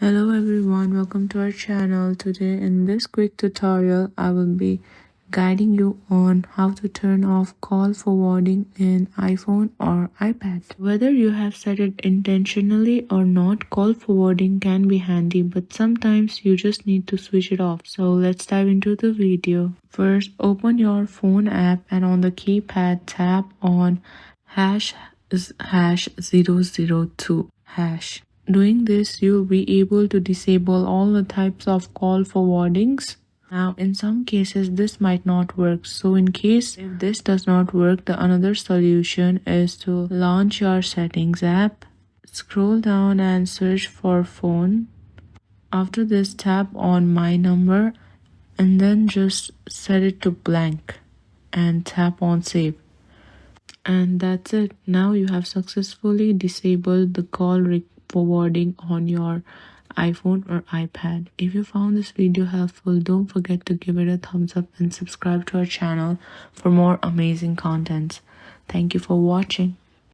Hello everyone, welcome to our channel. Today in this quick tutorial, I will be guiding you on how to turn off call forwarding in iPhone or iPad. Whether you have set it intentionally or not, call forwarding can be handy, but sometimes you just need to switch it off. So let's dive into the video. First, open your phone app and on the keypad tap on hash 002 hash. Doing this, you'll be able to disable all the types of call forwardings. Now, in some cases, this might not work. So in case if this does not work, the another solution is to launch your settings app, scroll down and search for phone. After this, tap on my number and then just set it to blank and tap on save. And that's it. Now you have successfully disabled the call forwarding on your iPhone or iPad. If you found this video helpful, don't forget to give it a thumbs up and subscribe to our channel for more amazing contents. Thank you for watching.